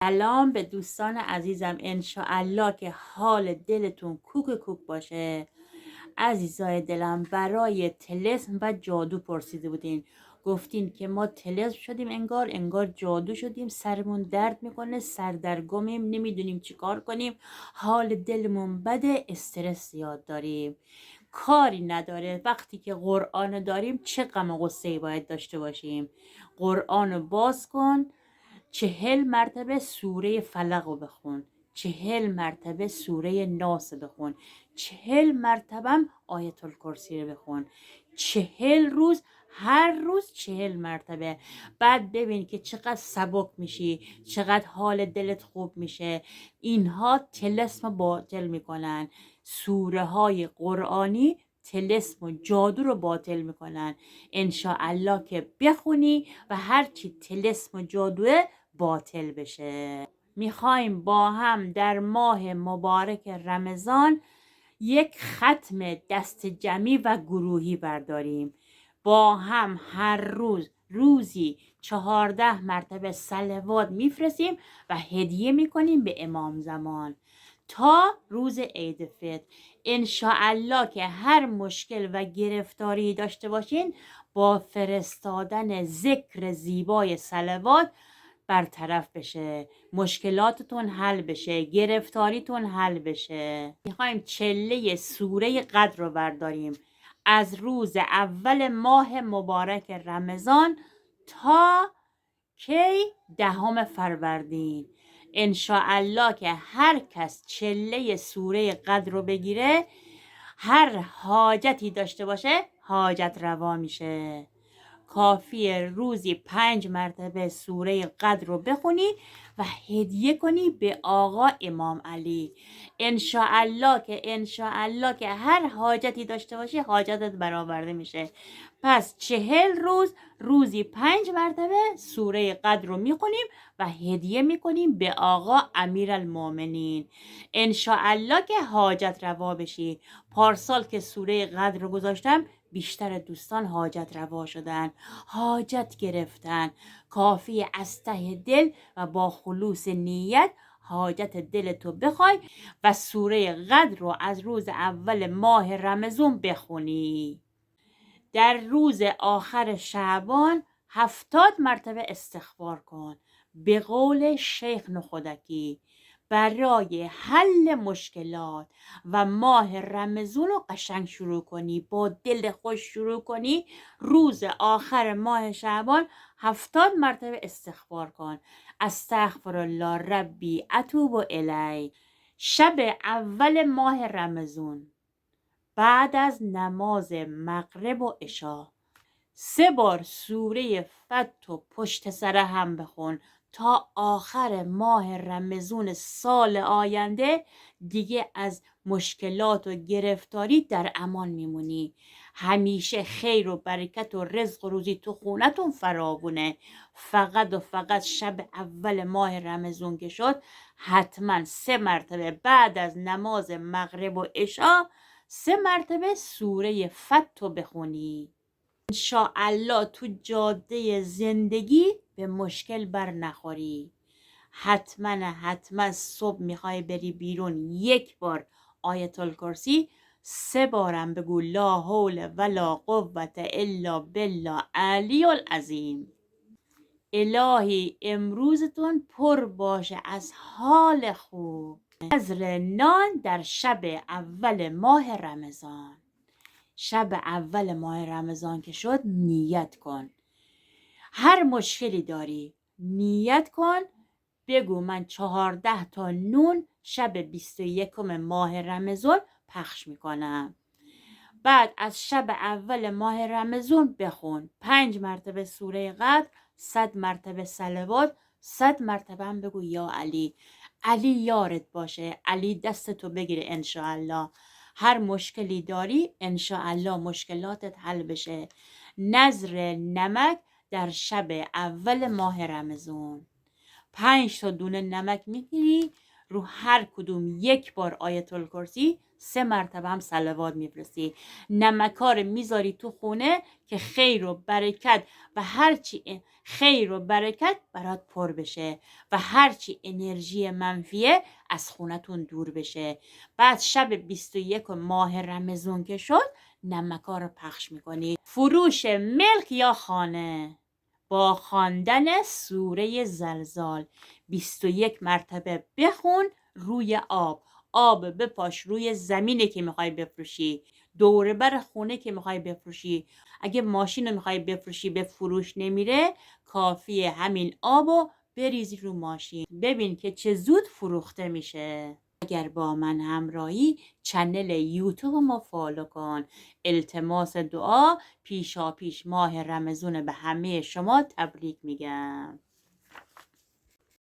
سلام به دوستان عزیزم. انشاءالله که حال دلتون کوک کوک باشه. عزیزای دلم، برای طلسم و جادو پرسیده بودین، گفتین که ما طلسم شدیم، انگار جادو شدیم، سرمون درد میکنه، سردرگمیم، نمیدونیم چی کار کنیم، حال دلمون بده، استرس زیاد داریم، کاری نداره. وقتی که قرآن داریم چه غم و غصه‌ای باید داشته باشیم؟ قرآن رو باز کن، 40 مرتبه سوره فلق رو بخون، 40 مرتبه سوره ناس بخون، 40 مرتبه هم آیت الکرسی رو بخون، 40 روز، هر روز 40 مرتبه. بعد ببین که چقدر سبک میشی، چقدر حال دلت خوب میشه. اینها طلسم باطل میکنن. سوره های قرآنی طلسم و جادو رو باطل میکنن. انشاءالله که بخونی و هرچی طلسم و جادوه باطل بشه. میخوایم با هم در ماه مبارک رمضان یک ختم دست جمعی و گروهی برداریم. با هم هر روز روزی 14 مرتبه صلوات میفرستیم و هدیه میکنیم به امام زمان تا روز عید فطر. انشاءالله که هر مشکل و گرفتاری داشته باشین، با فرستادن ذکر زیبای صلوات برطرف بشه، مشکلاتتون حل بشه، گرفتاریتون حل بشه. میخوایم چله سوره قدر رو برداریم از روز اول ماه مبارک رمضان تا کی؟ 10 فروردین. انشاءالله که هر کس چله سوره قدر رو بگیره، هر حاجتی داشته باشه حاجت روا میشه. کافیه روزی 5 مرتبه سوره قدر رو بخونی و هدیه کنی به آقا امام علی. انشاءالله که هر حاجتی داشته باشی حاجتت برآورده میشه. پس 40 روز روزی 5 مرتبه سوره قدر رو میخونیم و هدیه میکنیم به آقا امیرالمومنین. انشاءالله که حاجت روا بشی. پارسال که سوره قدر رو گذاشتم، بیشتر دوستان حاجت روا شدن، حاجت گرفتن. کافی از ته دل و با خلوص نیت حاجت دلتو بخوای و سوره قدر رو از روز اول ماه رمضان بخونی. در روز آخر شعبان 70 مرتبه استغفار کن. به قول شیخ نخودکی، برای حل مشکلات و ماه رمضان رو قشنگ شروع کنی، با دل خوش شروع کنی. روز آخر ماه شعبان 70 مرتبه استغفار کن. استغفر الله ربی اتوب الی. شب اول ماه رمضان بعد از نماز مغرب و عشا 3 بار سوره فتح و پشت سر هم بخون تا آخر ماه رمضان سال آینده. دیگه از مشکلات و گرفتاری در امان میمونی. همیشه خیر و برکت و رزق و روزی تو خونتون فراوونه. فقط و فقط شب اول ماه رمضان که شد، حتما 3 مرتبه بعد از نماز مغرب و عشا 3 مرتبه سوره فتح بخونی. انشاءالله تو جاده زندگی به مشکل بر نخوری. حتما صبح میخوای بری بیرون، 1 بار آیت الکرسی، 3 بارم بگو لا حول ولا قوة الا بالله علی العظیم. الهی امروزتون پر باشه از حال خوب. نذر نان در شب اول ماه رمضان. شب اول ماه رمضان که شد، نیت کن. هر مشکلی داری نیت کن، بگو من 14 تا نون شب 21 ماه رمضان پخش میکنم. بعد از شب اول ماه رمضان بخون 5 مرتبه سوره قدر، 100 مرتبه صلوات، 100 مرتبه هم بگو یا علی. علی یارت باشه، علی دستتو بگیره. انشاءالله هر مشکلی داری انشاءالله مشکلاتت حل بشه. نذر نمک در شب اول ماه رمضان. 5 تا دونه نمک میگیری، رو هر کدوم یک بار آیت الکرسی 3 مرتبه هم صلوات میفرستی. نمکار میذاری تو خونه که خیر و برکت و هرچی خیر و برکت برات پر بشه و هرچی انرژی منفیه از خونتون دور بشه. بعد شب 21 ماه رمضان که شد نمکار رو پخش میکنی. فروش ملک یا خانه با خواندن سوره زلزال 21 مرتبه بخون روی آب بپاش روی زمینه که میخوای بفروشی، دوره بر خونه که میخوای بفروشی. اگه ماشین رو میخوای بفروشی به فروش نمیره، کافیه همین آبو بریزی رو ماشین، ببین که چه زود فروخته میشه. اگر با من همراهی چنل یوتیوب ما فالو کن. التماس دعا پیشا پیش ماه رمضان به همه شما تبریک میگم.